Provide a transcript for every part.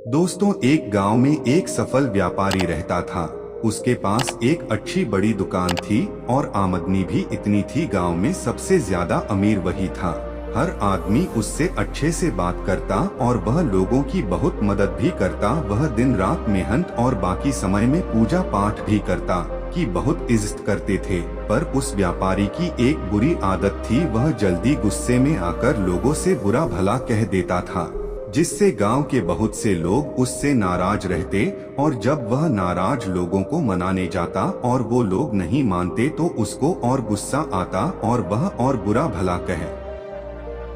दोस्तों, एक गांव में एक सफल व्यापारी रहता था। उसके पास एक अच्छी बड़ी दुकान थी और आमदनी भी इतनी थी। गांव में सबसे ज्यादा अमीर वही था। हर आदमी उससे अच्छे से बात करता और वह लोगों की बहुत मदद भी करता। वह दिन रात मेहनत और बाकी समय में पूजा पाठ भी करता कि बहुत इज्जत करते थे। पर उस व्यापारी की एक बुरी आदत थी। वह जल्दी गुस्से में आकर लोगों से बुरा भला कह देता था, जिससे गांव के बहुत से लोग उससे नाराज रहते। और जब वह नाराज लोगों को मनाने जाता और वो लोग नहीं मानते तो उसको और गुस्सा आता और वह और बुरा भला कह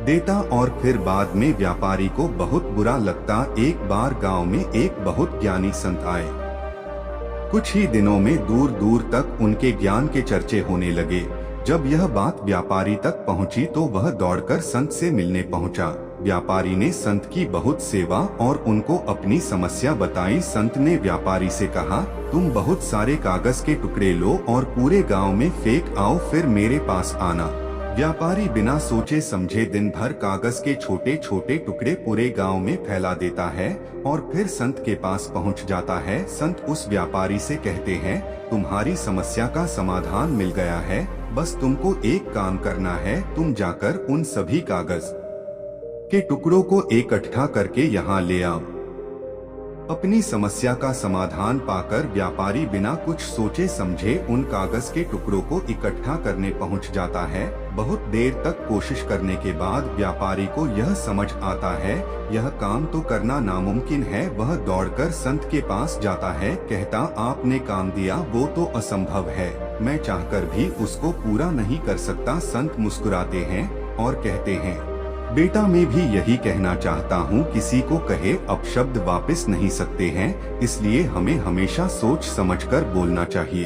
देता। और फिर बाद में व्यापारी को बहुत बुरा लगता। एक बार गांव में एक बहुत ज्ञानी संत आए। कुछ ही दिनों में दूर दूर तक उनके ज्ञान के चर्चे होने लगे। जब यह बात व्यापारी तक पहुंची तो वह दौड़कर संत से मिलने पहुंचा। व्यापारी ने संत की बहुत सेवा और उनको अपनी समस्या बताई। संत ने व्यापारी से कहा, तुम बहुत सारे कागज के टुकड़े लो और पूरे गांव में फेंक आओ, फिर मेरे पास आना। व्यापारी बिना सोचे समझे दिन भर कागज के छोटे छोटे टुकड़े पूरे गांव में फैला देता है और फिर संत के पास पहुंच जाता है। संत उस व्यापारी से कहते हैं, तुम्हारी समस्या का समाधान मिल गया है, बस तुमको एक काम करना है। तुम जाकर उन सभी कागज के टुकड़ों को इकट्ठा करके यहाँ ले आओ। अपनी समस्या का समाधान पाकर व्यापारी बिना कुछ सोचे समझे उन कागज के टुकड़ों को इकट्ठा करने पहुँच जाता है। बहुत देर तक कोशिश करने के बाद व्यापारी को यह समझ आता है, यह काम तो करना नामुमकिन है। वह दौड़कर संत के पास जाता है, कहता, आपने काम दिया वो तो असंभव है, मैं चाहकर भी उसको पूरा नहीं कर सकता। संत मुस्कुराते हैं और कहते हैं, बेटा मैं भी यही कहना चाहता हूँ, किसी को कहे अपशब्द वापस नहीं सकते हैं, इसलिए हमें हमेशा सोच समझकर बोलना चाहिए।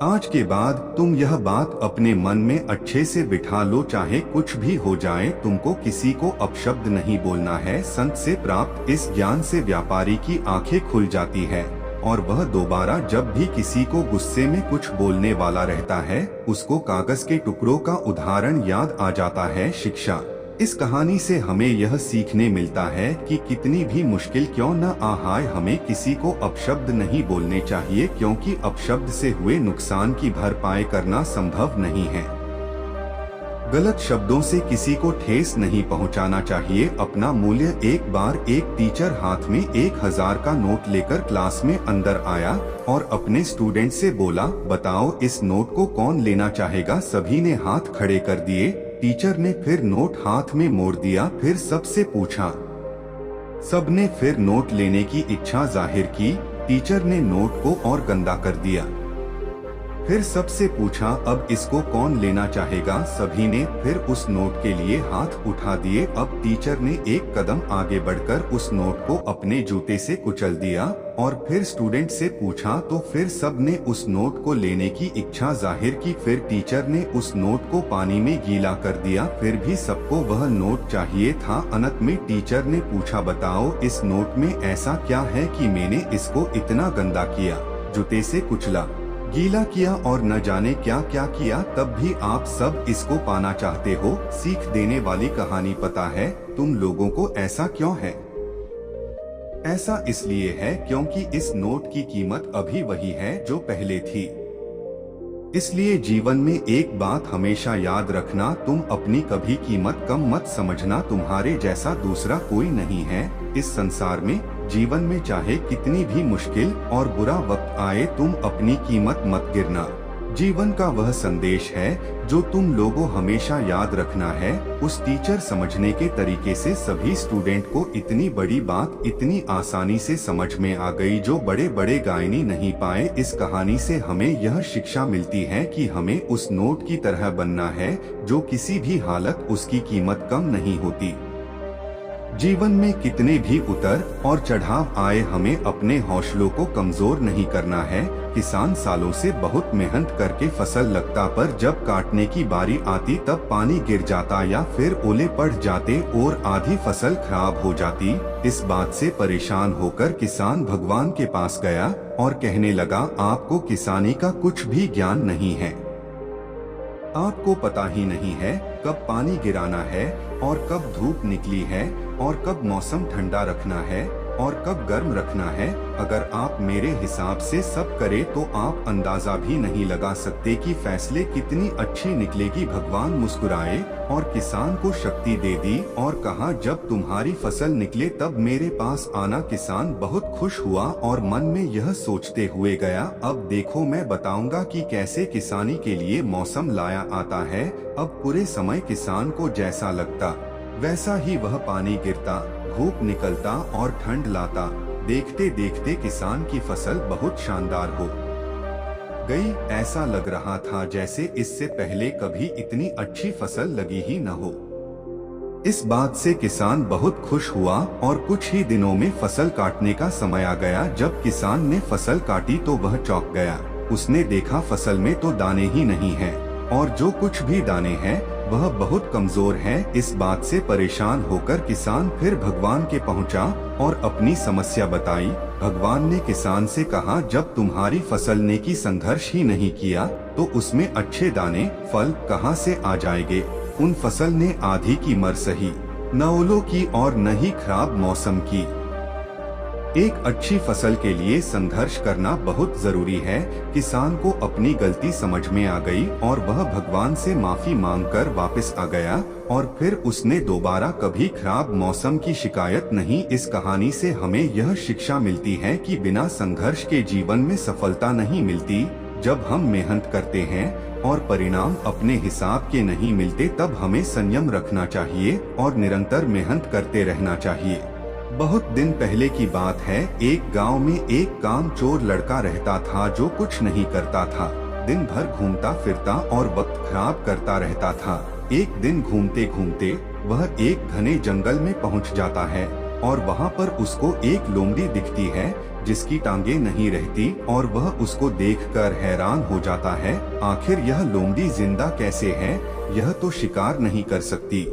आज के बाद तुम यह बात अपने मन में अच्छे से बिठा लो, चाहे कुछ भी हो जाए तुमको किसी को अपशब्द नहीं बोलना है। संत से प्राप्त इस ज्ञान से व्यापारी की आंखें खुल जाती है और वह दोबारा जब भी किसी को गुस्से में कुछ बोलने वाला रहता है उसको कागज के टुकड़ों का उदाहरण याद आ जाता है। शिक्षा, इस कहानी से हमें यह सीखने मिलता है कि कितनी भी मुश्किल क्यों न आए, हमें किसी को अपशब्द नहीं बोलने चाहिए, क्योंकि अपशब्द से हुए नुकसान की भरपाई करना संभव नहीं है। गलत शब्दों से किसी को ठेस नहीं पहुंचाना चाहिए। अपना मूल्य। एक बार एक टीचर हाथ में 1000 का नोट लेकर क्लास में अंदर आया और अपने स्टूडेंट से बोला, बताओ इस नोट को कौन लेना चाहेगा। सभी ने हाथ खड़े कर दिए। टीचर ने फिर नोट हाथ में मोड़ दिया, फिर सबसे पूछा। सबने फिर नोट लेने की इच्छा जाहिर की। टीचर ने नोट को और गंदा कर दिया। फिर सबसे पूछा, अब इसको कौन लेना चाहेगा। सभी ने फिर उस नोट के लिए हाथ उठा दिए। अब टीचर ने एक कदम आगे बढ़कर उस नोट को अपने जूते से कुचल दिया और फिर स्टूडेंट से पूछा, तो फिर सब ने उस नोट को लेने की इच्छा जाहिर की। फिर टीचर ने उस नोट को पानी में गीला कर दिया, फिर भी सबको वह नोट चाहिए था। अंत में टीचर ने पूछा, बताओ इस नोट में ऐसा क्या है कि मैंने इसको इतना गंदा किया, जूते से कुचला, गीला किया और न जाने क्या क्या किया, तब भी आप सब इसको पाना चाहते हो। सीख देने वाली कहानी। पता है तुम लोगों को ऐसा क्यों है? ऐसा इसलिए है क्योंकि इस नोट की कीमत अभी वही है जो पहले थी। इसलिए जीवन में एक बात हमेशा याद रखना, तुम अपनी कभी कीमत कम मत समझना। तुम्हारे जैसा दूसरा कोई नहीं है इस संसार में। जीवन में चाहे कितनी भी मुश्किल और बुरा वक्त आए, तुम अपनी कीमत मत गिरना। जीवन का वह संदेश है जो तुम लोगों हमेशा याद रखना है। उस टीचर समझने के तरीके से सभी स्टूडेंट को इतनी बड़ी बात इतनी आसानी से समझ में आ गई जो बड़े बड़े गायनी नहीं पाए। इस कहानी से हमें यह शिक्षा मिलती है कि हमें उस नोट की तरह बनना है जो किसी भी हालत उसकी कीमत कम नहीं होती। जीवन में कितने भी उतर और चढ़ाव आए, हमें अपने हौसलों को कमजोर नहीं करना है। किसान सालों से बहुत मेहनत करके फसल लगता, पर जब काटने की बारी आती तब पानी गिर जाता या फिर ओले पड़ जाते और आधी फसल खराब हो जाती। इस बात से परेशान होकर किसान भगवान के पास गया और कहने लगा, आपको किसानी का कुछ भी ज्ञान नहीं है, आपको पता ही नहीं है कब पानी गिराना है और कब धूप निकली है और कब मौसम ठंडा रखना है। और कब गर्म रखना है। अगर आप मेरे हिसाब से सब करे तो आप अंदाजा भी नहीं लगा सकते कि फैसले कितनी अच्छी निकलेगी। भगवान मुस्कुराए और किसान को शक्ति दे दी और कहा, जब तुम्हारी फसल निकले तब मेरे पास आना। किसान बहुत खुश हुआ और मन में यह सोचते हुए गया, अब देखो मैं बताऊंगा कि कैसे किसानी के लिए मौसम लाया आता है। अब पूरे समय किसान को जैसा लगता वैसा ही वह पानी गिरता, धूप निकलता और ठंड लाता। देखते देखते किसान की फसल बहुत शानदार हो गई। ऐसा लग रहा था जैसे इससे पहले कभी इतनी अच्छी फसल लगी ही न हो। इस बात से किसान बहुत खुश हुआ और कुछ ही दिनों में फसल काटने का समय आ गया। जब किसान ने फसल काटी तो वह चौंक गया। उसने देखा फसल में तो दाने ही नहीं हैं और जो कुछ भी दाने हैं वह बहुत कमजोर हैं। इस बात से परेशान होकर किसान फिर भगवान के पहुंचा और अपनी समस्या बताई। भगवान ने किसान से कहा, जब तुम्हारी फसल ने की संघर्ष ही नहीं किया तो उसमें अच्छे दाने फल कहां से आ जाएंगे। उन फसल ने आधी की मर सही, न ओलों की और न ही खराब मौसम की। एक अच्छी फसल के लिए संघर्ष करना बहुत जरूरी है। किसान को अपनी गलती समझ में आ गई और वह भगवान से माफी मांगकर वापस आ गया और फिर उसने दोबारा कभी खराब मौसम की शिकायत नहीं। इस कहानी से हमें यह शिक्षा मिलती है कि बिना संघर्ष के जीवन में सफलता नहीं मिलती। जब हम मेहनत करते हैं और परिणाम अपने हिसाब के नहीं मिलते तब हमें संयम रखना चाहिए और निरंतर मेहनत करते रहना चाहिए। बहुत दिन पहले की बात है। एक गांव में एक कामचोर लड़का रहता था जो कुछ नहीं करता था। दिन भर घूमता फिरता और वक्त खराब करता रहता था। एक दिन घूमते घूमते वह एक घने जंगल में पहुंच जाता है और वहां पर उसको एक लोमड़ी दिखती है जिसकी टांगे नहीं रहती और वह उसको देखकर हैरान हो जाता है। आखिर यह लोमड़ी जिंदा कैसे है? यह तो शिकार नहीं कर सकती।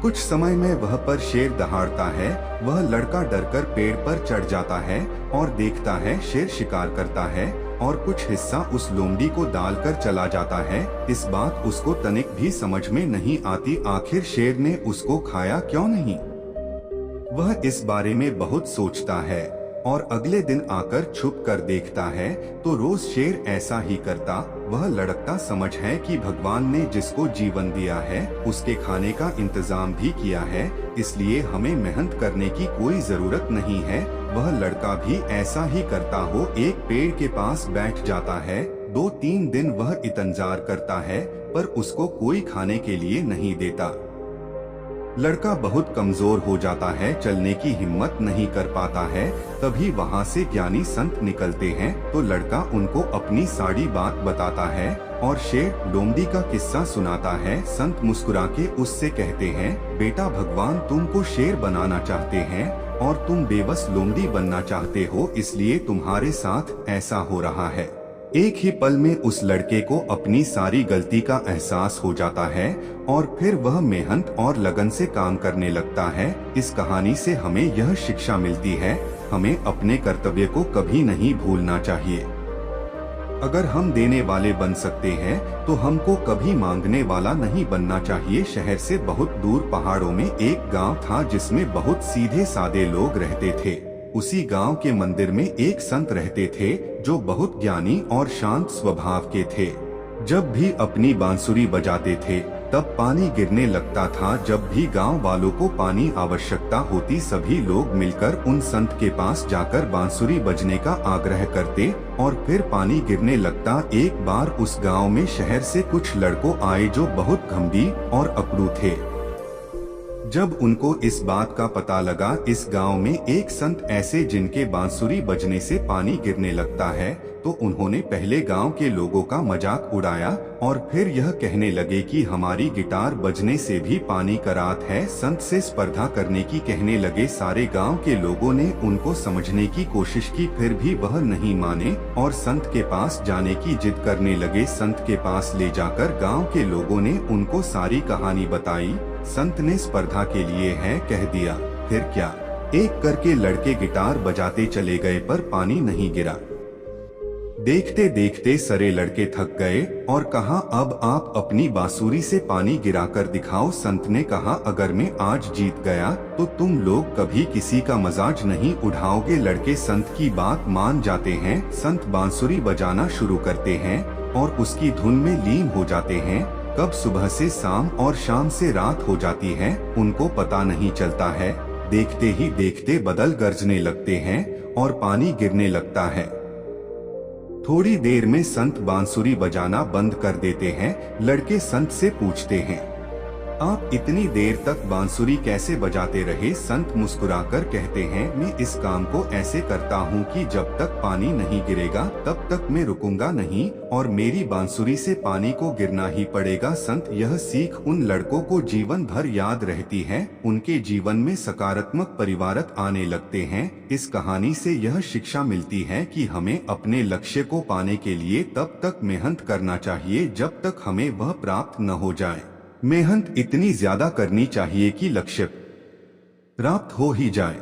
कुछ समय में वह पर शेर दहाड़ता है। वह लड़का डरकर पेड़ पर चढ़ जाता है और देखता है शेर शिकार करता है और कुछ हिस्सा उस लोमड़ी को डालकर चला जाता है। इस बात उसको तनिक भी समझ में नहीं आती। आखिर शेर ने उसको खाया क्यों नहीं? वह इस बारे में बहुत सोचता है और अगले दिन आकर छुप कर देखता है तो रोज शेर ऐसा ही करता। वह लड़का समझ है कि भगवान ने जिसको जीवन दिया है उसके खाने का इंतजाम भी किया है, इसलिए हमें मेहनत करने की कोई जरूरत नहीं है। वह लड़का भी ऐसा ही करता हो। एक पेड़ के पास बैठ जाता है। 2-3 दिन वह इंतजार करता है पर उसको कोई खाने के लिए नहीं देता। लड़का बहुत कमजोर हो जाता है, चलने की हिम्मत नहीं कर पाता है। तभी वहाँ से ज्ञानी संत निकलते हैं तो लड़का उनको अपनी सारी बात बताता है और शेर लोमड़ी का किस्सा सुनाता है। संत मुस्कुरा के उससे कहते हैं, बेटा भगवान तुमको शेर बनाना चाहते हैं और तुम बेबस लोमड़ी बनना चाहते हो, इसलिए तुम्हारे साथ ऐसा हो रहा है। एक ही पल में उस लड़के को अपनी सारी गलती का एहसास हो जाता है और फिर वह मेहनत और लगन से काम करने लगता है। इस कहानी से हमें यह शिक्षा मिलती है, हमें अपने कर्तव्य को कभी नहीं भूलना चाहिए। अगर हम देने वाले बन सकते हैं तो हमको कभी मांगने वाला नहीं बनना चाहिए। शहर से बहुत दूर पहाड़ों में एक गांव था जिसमें बहुत सीधे सादे लोग रहते थे। उसी गांव के मंदिर में एक संत रहते थे जो बहुत ज्ञानी और शांत स्वभाव के थे। जब भी अपनी बांसुरी बजाते थे तब पानी गिरने लगता था। जब भी गांव वालों को पानी आवश्यकता होती सभी लोग मिलकर उन संत के पास जाकर बांसुरी बजने का आग्रह करते और फिर पानी गिरने लगता। एक बार उस गांव में शहर से कुछ लड़कों आए जो बहुत गंभीर और अकड़ू थे। जब उनको इस बात का पता लगा इस गांव में एक संत ऐसे जिनके बांसुरी बजने से पानी गिरने लगता है, तो उन्होंने पहले गांव के लोगों का मजाक उड़ाया और फिर यह कहने लगे कि हमारी गिटार बजने से भी पानी का रात है। संत से स्पर्धा करने की कहने लगे। सारे गांव के लोगों ने उनको समझने की कोशिश की फिर भी वह नहीं माने और संत के पास जाने की जिद करने लगे। संत के पास ले जाकर गांव के लोगों ने उनको सारी कहानी बताई। संत ने स्पर्धा के लिए है कह दिया। फिर क्या, एक करके लड़के गिटार बजाते चले गए पर पानी नहीं गिरा। देखते देखते सारे लड़के थक गए और कहा, अब आप अपनी बांसुरी से पानी गिराकर दिखाओ। संत ने कहा, अगर मैं आज जीत गया तो तुम लोग कभी किसी का मजाज नहीं उड़ाओगे। लड़के संत की बात मान जाते हैं। संत बांसुरी बजाना शुरू करते हैं और उसकी धुन में लीन हो जाते हैं। कब सुबह से शाम और शाम से रात हो जाती है उनको पता नहीं चलता है। देखते ही देखते बादल गरजने लगते हैं और पानी गिरने लगता है। थोड़ी देर में संत बांसुरी बजाना बंद कर देते हैं। लड़के संत से पूछते हैं, आप इतनी देर तक बांसुरी कैसे बजाते रहे? संत मुस्कुराकर कहते हैं, मैं इस काम को ऐसे करता हूँ कि जब तक पानी नहीं गिरेगा तब तक मैं रुकूंगा नहीं और मेरी बांसुरी से पानी को गिरना ही पड़ेगा। संत यह सीख उन लड़कों को जीवन भर याद रहती है। उनके जीवन में सकारात्मक परिवर्तन आने लगते हैं। इस कहानी से यह शिक्षा मिलती है कि हमें अपने लक्ष्य को पाने के लिए तब तक मेहनत करना चाहिए जब तक हमें वह प्राप्त न हो जाए। मेहनत इतनी ज्यादा करनी चाहिए कि लक्ष्य प्राप्त हो ही जाए।